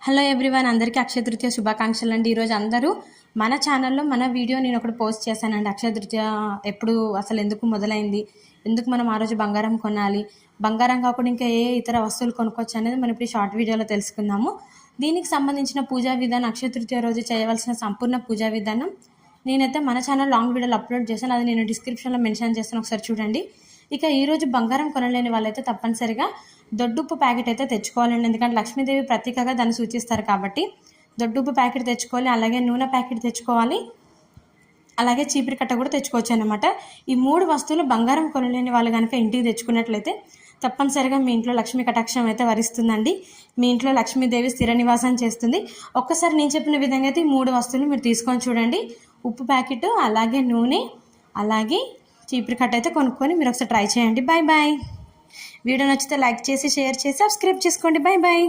Hello everyone, అందరికీ అక్షయ తృతీయ శుభాకాంక్షలు అండి. ఈరోజు అందరూ మన ఛానల్లో మన వీడియో నేను ఒకటి పోస్ట్ చేశానండి. అక్షయ తృతీయ ఎప్పుడు అసలు ఎందుకు మొదలైంది, ఎందుకు మనం ఆ రోజు బంగారం కొనాలి, బంగారం కాకుండా ఇంకా ఏ ఇతర వస్తువులు కొనుక్కోవచ్చు అనేది మనం ఇప్పుడు షార్ట్ వీడియోలో తెలుసుకుందాము. దీనికి సంబంధించిన పూజా విధానం, అక్షయ తృతీయ రోజు చేయవలసిన సంపూర్ణ పూజా విధానం నేనైతే మన ఛానల్ లాంగ్ వీడియోలో అప్లోడ్ చేశాను. అది నేను డిస్క్రిప్షన్లో మెన్షన్ చేస్తాను, ఒకసారి చూడండి. ఇక ఈరోజు బంగారం కొనలేని వాళ్ళైతే తప్పనిసరిగా దొడ్డుప్పు ప్యాకెట్ అయితే తెచ్చుకోవాలండి. ఎందుకంటే లక్ష్మీదేవి ప్రతీకగా దాన్ని సూచిస్తారు కాబట్టి దొడ్డుప్పు ప్యాకెట్ తెచ్చుకోవాలి, అలాగే నూనె ప్యాకెట్ తెచ్చుకోవాలి, అలాగే చీపురు కట్ట కూడా తెచ్చుకోవచ్చు అన్నమాట. ఈ 3 వస్తువులు బంగారం కొనలేని వాళ్ళు కనుక ఇంటికి తెచ్చుకున్నట్లయితే తప్పనిసరిగా మీ ఇంట్లో లక్ష్మీ కటాక్షం అయితే వరిస్తుందండి. మీ ఇంట్లో లక్ష్మీదేవి స్థిర నివాసం చేస్తుంది. ఒక్కసారి నేను చెప్పిన విధంగా అయితే ఈ 3 వస్తువులు మీరు తీసుకొని చూడండి. ఉప్పు ప్యాకెట్, అలాగే నూనె, అలాగే చీపురు కట్ట అయితే కొనుక్కొని మీరు ఒకసారి ట్రై చేయండి. Bye bye. వీడియో నచ్చితే లైక్ చేసి, షేర్ చేసి, సబ్స్క్రైబ్ చేసుకోండి. Bye bye.